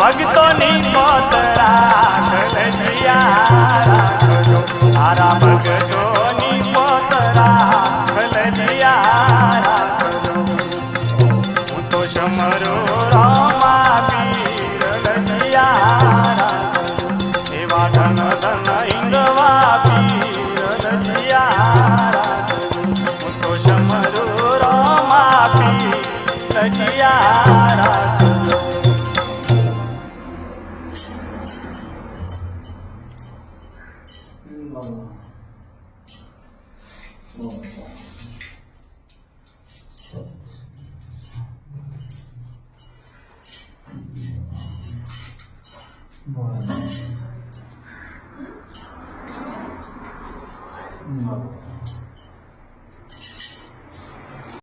ભક્તોની પોતરા ખલજિયા રાખજો મારા ભક્તોની પોતરા ખલજિયા રાખજો હું તો સમરો રામા પીર લજિયા રાખજો એવા ધન ધન ઈંગવા પીર લજિયા રાખજો હું તો સમરો રામા પીર લજિયા રાખજો No.